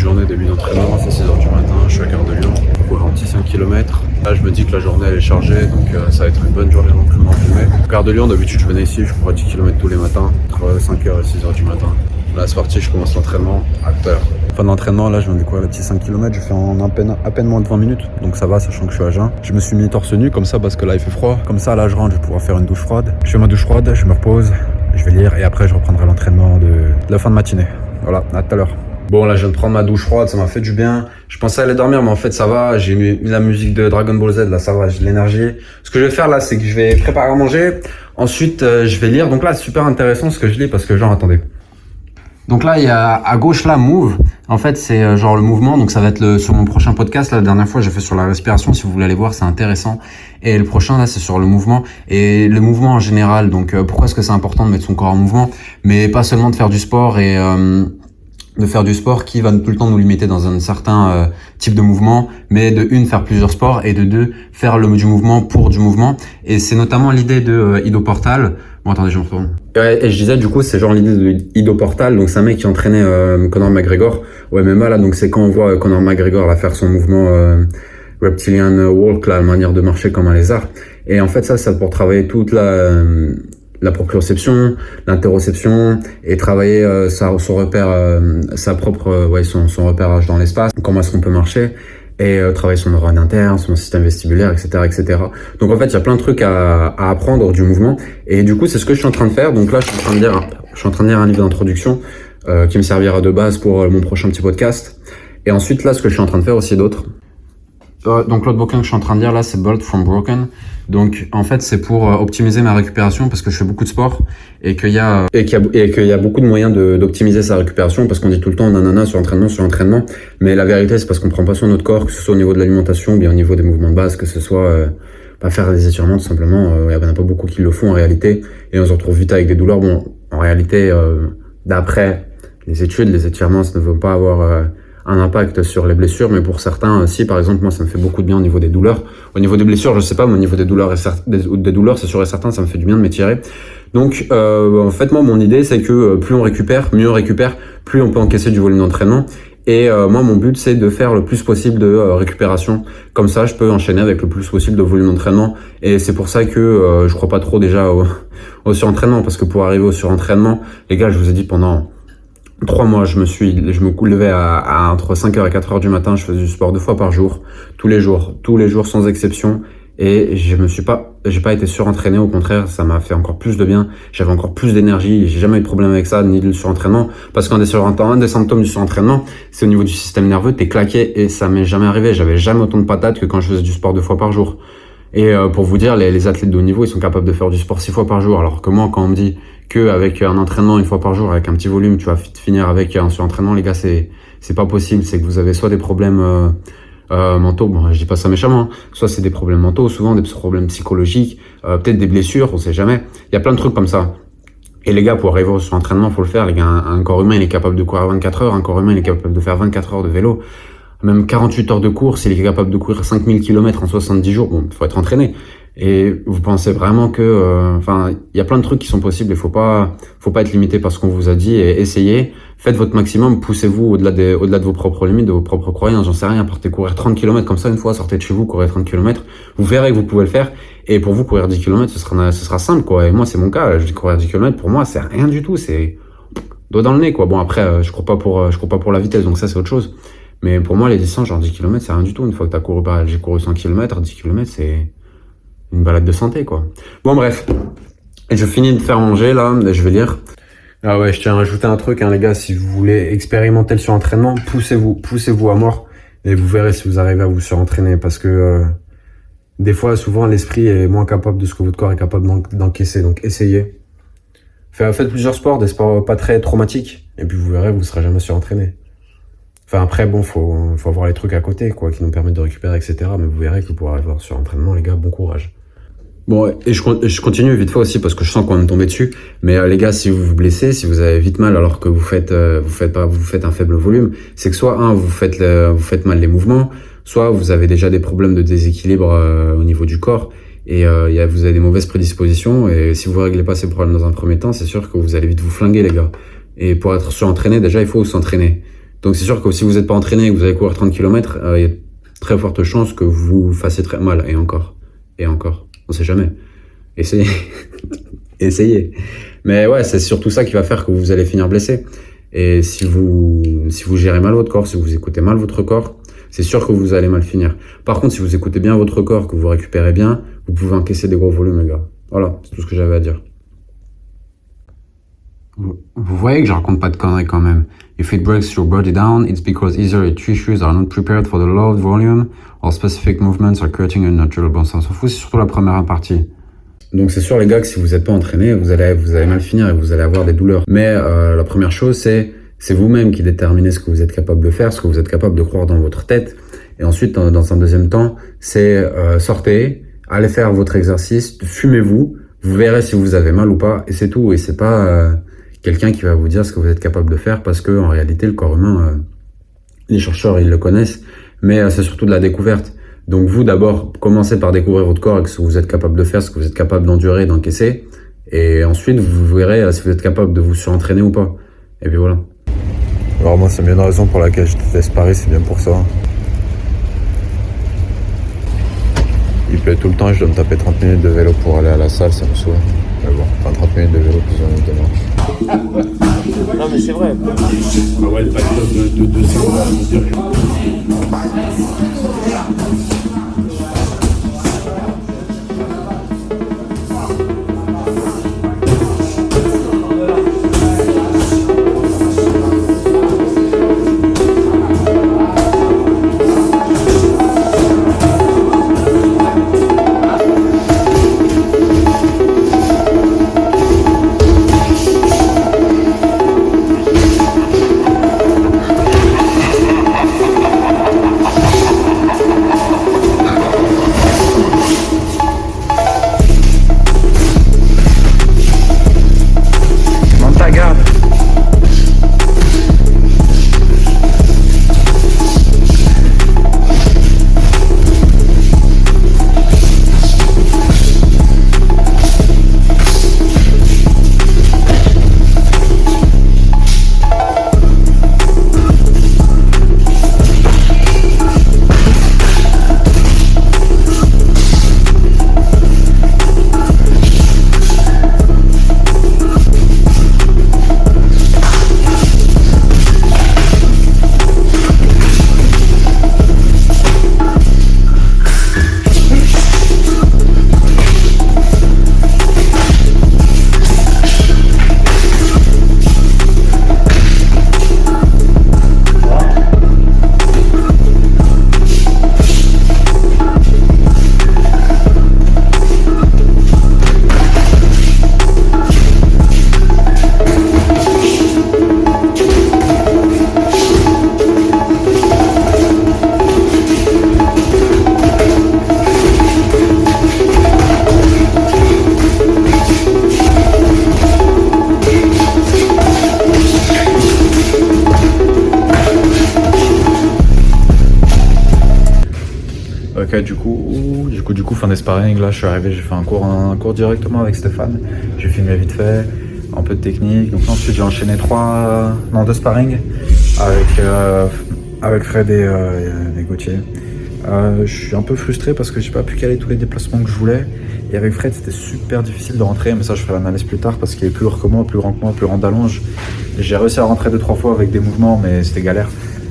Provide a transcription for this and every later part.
de journée, début d'entraînement, il fait 6h du matin, je suis à Gare de Lyon, pour un petit 5 km. Là je me dis que la journée elle est chargée, donc ça va être une bonne journée d'entraînement filmé. Gare de Lyon, d'habitude je venais ici, je cours à 10 km tous les matins, entre 5h et 6h du matin. Là c'est parti, je commence l'entraînement à tout à l'heure. Fin d'entraînement, là je viens de courir les petits 5 km, je fais en à peine moins de 20 minutes, donc ça va, sachant que je suis à jeun. Je me suis mis torse nu comme ça parce que là il fait froid, comme ça là je rentre, je vais pouvoir faire une douche froide. Je fais ma douche froide, je me repose, je vais lire et après je reprendrai l'entraînement de la fin de matinée. Voilà, à tout à l'heure. Bon là je viens de prendre ma douche froide, ça m'a fait du bien. Je pensais aller dormir mais en fait ça va, j'ai mis la musique de Dragon Ball Z, là ça va, j'ai de l'énergie. Ce que je vais faire là c'est que je vais préparer à manger, ensuite je vais lire. Donc là c'est super intéressant ce que je lis parce que genre attendez. Donc là il y a à gauche là Move, en fait c'est genre le mouvement, donc ça va être sur mon prochain podcast. Là, la dernière fois j'ai fait sur la respiration, si vous voulez aller voir c'est intéressant. Et le prochain là c'est sur le mouvement, et le mouvement en général. Donc pourquoi est-ce que c'est important de mettre son corps en mouvement, mais pas seulement de faire du sport et de faire du sport qui va tout le temps nous limiter dans un certain type de mouvement, mais de une, faire plusieurs sports, et de deux, faire du mouvement pour du mouvement. Et c'est notamment l'idée de Ido Portal. Bon, attendez, je me retourne. Et je disais, du coup, c'est genre l'idée de Ido Portal. Donc, c'est un mec qui entraînait Conor McGregor au MMA, là. Donc, c'est quand on voit Conor McGregor là, faire son mouvement Reptilian Walk, là, la manière de marcher comme un lézard. Et en fait, ça, c'est pour travailler toute la proprioception, l'interoception, et travailler son repère, son repérage dans l'espace, comment est-ce qu'on peut marcher, et travailler son neurone interne, son système vestibulaire, etc., etc. Donc en fait, il y a plein de trucs à apprendre du mouvement, et du coup, c'est ce que je suis en train de faire. Donc là, je suis en train de lire un livre d'introduction qui me servira de base pour mon prochain petit podcast. Et ensuite, là, ce que je suis en train de faire aussi d'autres. Donc l'autre bouquin que je suis en train de lire là, c'est Built from Broken. Donc en fait c'est pour optimiser ma récupération parce que je fais beaucoup de sport et qu'il y a beaucoup de moyens d'optimiser sa récupération, parce qu'on dit tout le temps nanana sur entraînement, mais la vérité c'est parce qu'on prend pas soin de notre corps, que ce soit au niveau de l'alimentation ou bien au niveau des mouvements de base, que ce soit pas faire des étirements tout simplement. Il y en a pas beaucoup qui le font en réalité, et on se retrouve vite avec des douleurs. Bon, en réalité d'après les études, les étirements ça ne veut pas avoir un impact sur les blessures, mais pour certains, si par exemple moi ça me fait beaucoup de bien au niveau des douleurs. Au niveau des blessures, je sais pas, mais au niveau des douleurs, des douleurs, c'est sûr et certain, ça me fait du bien de m'étirer. Donc en fait moi mon idée c'est que plus on récupère, mieux on récupère, plus on peut encaisser du volume d'entraînement. Et moi mon but c'est de faire le plus possible de récupération, comme ça je peux enchaîner avec le plus possible de volume d'entraînement. Et c'est pour ça que je crois pas trop déjà au surentraînement, parce que pour arriver au surentraînement, les gars, je vous ai dit pendant 3 mois, je me levais à entre 5h et 4h du matin, je faisais du sport 2 fois par jour, tous les jours sans exception, et j'ai pas été surentraîné, au contraire, ça m'a fait encore plus de bien, j'avais encore plus d'énergie, j'ai jamais eu de problème avec ça, ni le surentraînement, parce qu'un des symptômes du surentraînement, c'est au niveau du système nerveux, t'es claqué, et ça m'est jamais arrivé, j'avais jamais autant de patates que quand je faisais du sport 2 fois par jour. Et pour vous dire, les athlètes de haut niveau, ils sont capables de faire du sport 6 fois par jour, alors que moi, quand on me dit qu'avec un entraînement 1 fois par jour, avec un petit volume, tu vas finir avec un surentraînement, les gars, c'est pas possible. C'est que vous avez soit des problèmes mentaux, bon, je dis pas ça méchamment, hein, soit c'est des problèmes mentaux, souvent des problèmes psychologiques, peut-être des blessures, on sait jamais. Il y a plein de trucs comme ça. Et les gars, pour arriver au surentraînement, faut le faire. Les gars, un corps humain, il est capable de courir 24 heures, un corps humain, il est capable de faire 24 heures de vélo, même 48 heures de course, il est capable de courir 5000 km en 70 jours. Bon, faut être entraîné. Et vous pensez vraiment que, il y a plein de trucs qui sont possibles, et faut pas être limité par ce qu'on vous a dit, et essayez, faites votre maximum, poussez-vous au-delà de vos propres limites, de vos propres croyances, j'en sais rien, partez courir 30 km comme ça une fois, sortez de chez vous, courez 30 km, vous verrez que vous pouvez le faire, et pour vous, courir 10 km, ce sera simple, quoi. Et moi, c'est mon cas, je dis courir 10 km, pour moi, c'est rien du tout, c'est doigt dans le nez, quoi. Bon, après, je cours pas pour la vitesse, donc ça, c'est autre chose. Mais pour moi, les distances, genre 10 km, c'est rien du tout. Une fois que j'ai couru 100 km, 10 km, c'est une balade de santé, quoi. Bon, bref. Et je finis de faire manger, là, et je vais lire. Ah ouais, je tiens à rajouter un truc, hein, les gars, si vous voulez expérimenter le surentraînement, poussez-vous à mort, et vous verrez si vous arrivez à vous surentraîner, parce que des fois, souvent, l'esprit est moins capable de ce que votre corps est capable d'encaisser, donc essayez. Faites plusieurs sports, des sports pas très traumatiques, et puis vous verrez, vous ne serez jamais surentraîné. Enfin, après, bon, faut avoir les trucs à côté, quoi, qui nous permettent de récupérer, etc. Mais vous verrez que pour arriver sur l'entraînement, les gars, bon courage. Bon, et je continue vite fait aussi parce que je sens qu'on est tombé dessus. Mais les gars, si vous vous blessez, si vous avez vite mal alors que vous faites un faible volume, c'est que soit vous faites mal les mouvements, soit vous avez déjà des problèmes de déséquilibre au niveau du corps, et vous avez des mauvaises prédispositions. Et si vous réglez pas ces problèmes dans un premier temps, c'est sûr que vous allez vite vous flinguer, les gars. Et pour être surentraîné, déjà, il faut s'entraîner. Donc c'est sûr que si vous n'êtes pas entraîné et que vous allez courir 30 km, il y a très forte chance que vous fassiez très mal. Et encore. On sait jamais. Essayez. Essayez. Mais ouais, c'est surtout ça qui va faire que vous allez finir blessé. Et si vous gérez mal votre corps, si vous écoutez mal votre corps, c'est sûr que vous allez mal finir. Par contre, si vous écoutez bien votre corps, que vous récupérez bien, vous pouvez encaisser des gros volumes, les gars. Voilà, c'est tout ce que j'avais à dire. Vous voyez que je raconte pas de conneries quand même. If it breaks your body down, it's because either your tissues are not prepared for the low volume or specific movements are creating a natural bounce. On s'en fout, c'est surtout la première partie. Donc c'est sûr les gars que si vous n'êtes pas entraîné, vous allez mal finir et vous allez avoir des douleurs. Mais la première chose c'est vous-même qui déterminez ce que vous êtes capable de faire, ce que vous êtes capable de croire dans votre tête. Et ensuite dans un deuxième temps, c'est sortez, allez faire votre exercice, fumez-vous, vous verrez si vous avez mal ou pas et c'est tout. Et c'est pas quelqu'un qui va vous dire ce que vous êtes capable de faire parce que en réalité le corps humain, les chercheurs ils le connaissent, mais c'est surtout de la découverte. Donc vous d'abord commencez par découvrir votre corps et ce que vous êtes capable de faire, ce que vous êtes capable d'endurer, d'encaisser, et ensuite vous verrez si vous êtes capable de vous surentraîner ou pas. Et puis voilà. Alors moi c'est bien une raison pour laquelle je déteste Paris, c'est bien pour ça. Il pleut tout le temps et je dois me taper 30 minutes de vélo pour aller à la salle, ça me saoule. Mais bon, enfin 30 minutes de vélo plus 1 minute de marche. Non mais c'est vrai. Ah ouais, le pack de secondes. Ok, du coup, fin des sparring, là je suis arrivé, j'ai fait un cours directement avec Stéphane. J'ai filmé vite fait, un peu de technique. Donc ensuite j'ai enchaîné 2 sparring avec Fred et Gauthier. Je suis un peu frustré parce que j'ai pas pu caler tous les déplacements que je voulais. Et avec Fred c'était super difficile de rentrer, mais ça je ferai l'analyse plus tard parce qu'il est plus lourd que moi, plus grand que moi, plus grand d'allonge. J'ai réussi à rentrer 2-3 fois avec des mouvements, mais c'était galère.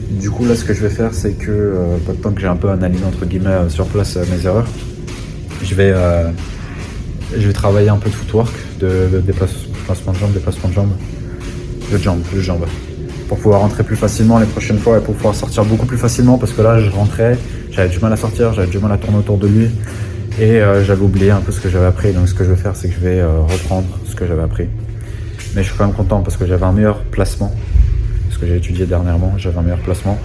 Du coup là ce que je vais faire c'est que pas de temps que j'ai un peu analysé entre guillemets sur place mes erreurs, je vais travailler un peu de footwork, de déplacement de jambes, pour pouvoir rentrer plus facilement les prochaines fois et pour pouvoir sortir beaucoup plus facilement parce que là je rentrais, j'avais du mal à sortir, j'avais du mal à tourner autour de lui et j'avais oublié un peu ce que j'avais appris. Donc ce que je vais faire c'est que je vais reprendre ce que j'avais appris, mais je suis quand même content parce que j'avais un meilleur placement. Que j'ai étudié dernièrement, j'avais un meilleur placement,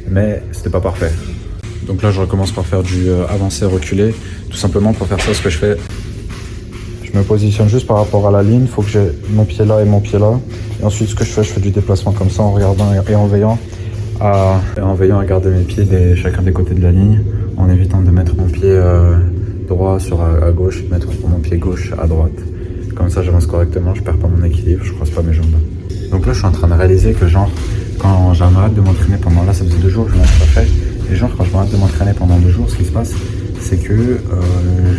mais c'était pas parfait. Donc là je recommence par faire du avancé reculé, tout simplement pour faire ça. Ce que je fais, je me positionne juste par rapport à la ligne, il faut que j'ai mon pied là et mon pied là, et ensuite ce que je fais du déplacement comme ça en regardant et en veillant à garder mes pieds chacun des côtés de la ligne, en évitant de mettre mon pied droit à gauche et de mettre mon pied gauche à droite. Comme ça j'avance correctement, je perds pas mon équilibre, je croise pas mes jambes. Donc là je suis en train de réaliser que genre quand j'arrête de m'entraîner pendant, là ça faisait 2 jours que je m'en suis pas fait, et genre quand je m'arrête de m'entraîner pendant 2 jours, ce qui se passe c'est que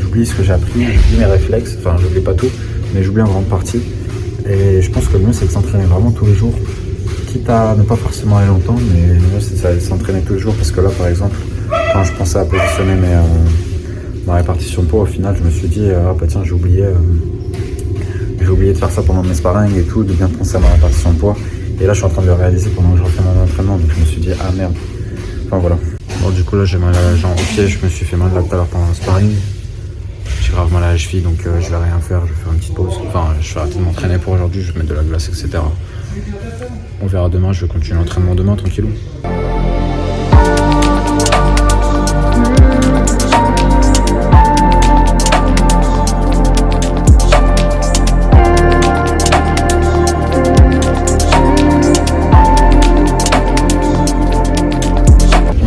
j'oublie ce que j'ai appris, j'oublie mes réflexes, enfin j'oublie pas tout, mais j'oublie en grande partie. Et je pense que le mieux c'est de s'entraîner vraiment tous les jours, quitte à ne pas forcément aller longtemps, mais le mieux c'est de s'entraîner tous les jours, parce que là par exemple quand je pensais à positionner ma répartition de poids, au final je me suis dit ah bah tiens j'ai oublié de faire ça pendant mes sparring et tout, de bien penser à ma répartition de poids. Et là je suis en train de le réaliser pendant que je refais mon entraînement, donc je me suis dit ah merde. Enfin voilà. Bon du coup là j'ai mal à la jambe au pied, je me suis fait mal là tout à l'heure pendant le sparring. J'ai grave mal à la cheville, donc je vais rien faire, je vais faire une petite pause. Enfin je vais arrêter de m'entraîner pour aujourd'hui, je vais mettre de la glace, etc. On verra demain, je vais continuer l'entraînement demain tranquillou.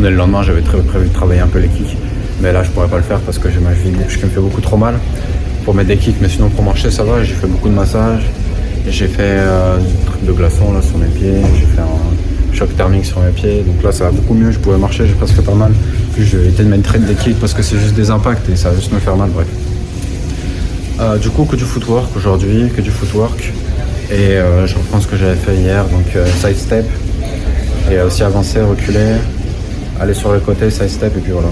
Le lendemain j'avais prévu de travailler un peu les kicks, mais là je pourrais pas le faire parce que j'ai ma cheville qui me fait beaucoup trop mal pour mettre des kicks, mais sinon pour marcher ça va. J'ai fait beaucoup de massages, j'ai fait des trucs de glaçons là sur mes pieds, j'ai fait un choc thermique sur mes pieds, donc là ça va beaucoup mieux, je pouvais marcher, j'ai presque pas mal. Puis je vais éviter de mettre des kicks parce que c'est juste des impacts et ça va juste me faire mal, bref. Du coup que du footwork aujourd'hui, que du footwork, et je reprends ce que j'avais fait hier, donc side step, et aussi avancer, reculer, aller sur le côté, side step, et puis voilà.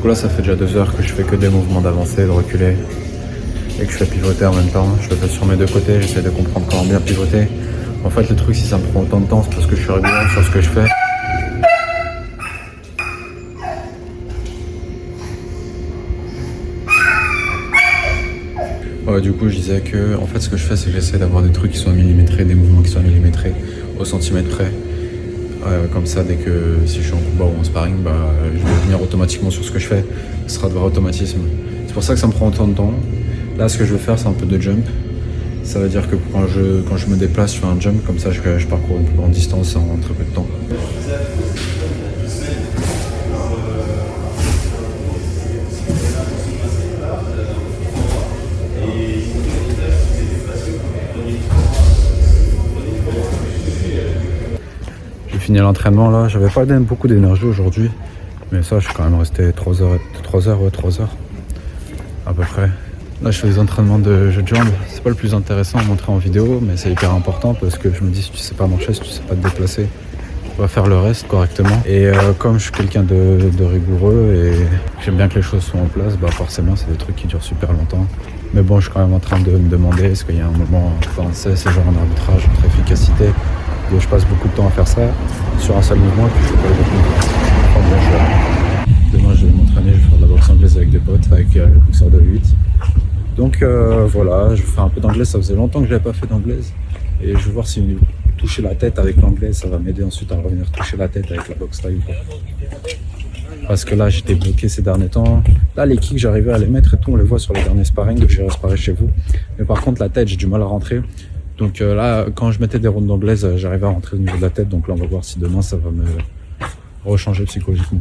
Là ça fait déjà 2 heures que je fais que des mouvements d'avancer, de reculer et que je fais pivoter en même temps. Je le fais sur mes 2 côtés, j'essaie de comprendre comment bien pivoter. En fait le truc, si ça me prend autant de temps, c'est parce que je suis régulier sur ce que je fais. Ouais, du coup je disais que en fait ce que je fais c'est que j'essaie d'avoir des trucs qui sont millimétrés, des mouvements qui sont millimétrés au centimètre près. Comme ça, dès que si je suis en combat ou en sparring, je vais venir automatiquement sur ce que je fais. Ce sera de vrai automatisme. C'est pour ça que ça me prend autant de temps. Là, ce que je veux faire, c'est un peu de jump. Ça veut dire que quand je me déplace, je fais un jump, comme ça je parcours une plus grande distance en très peu de temps. Fini l'entraînement là, j'avais pas beaucoup d'énergie aujourd'hui, mais ça je suis quand même resté 3 heures à peu près. Là je fais des entraînements de jeu de jambes, c'est pas le plus intéressant à montrer en vidéo, mais c'est hyper important parce que je me dis si tu sais pas marcher, si tu sais pas te déplacer, on va faire le reste correctement. Et comme je suis quelqu'un de rigoureux et j'aime bien que les choses soient en place, forcément c'est des trucs qui durent super longtemps. Mais bon, je suis quand même en train de me demander est-ce qu'il y a un moment, c'est genre un arbitrage entre efficacité. Et je passe beaucoup de temps à faire ça sur un seul mouvement et puis je fais pas les autres mouvements. Demain je vais m'entraîner, je vais faire de la boxe anglaise avec des potes, avec le boxeur de 8. Donc voilà, je vais faire un peu d'anglaise, ça faisait longtemps que je n'avais pas fait d'anglaise. Et je vais voir si toucher la tête avec l'anglaise, ça va m'aider ensuite à revenir toucher la tête avec la boxe taille. Parce que là j'étais bloqué ces derniers temps. Là les kicks j'arrivais à les mettre et tout, on les voit sur les derniers sparring que j'ai sparé chez vous. Mais par contre la tête j'ai du mal à rentrer. Donc là, quand je mettais des rounds d'anglaise, j'arrivais à rentrer au niveau de la tête. Donc là, on va voir si demain, ça va me rechanger psychologiquement.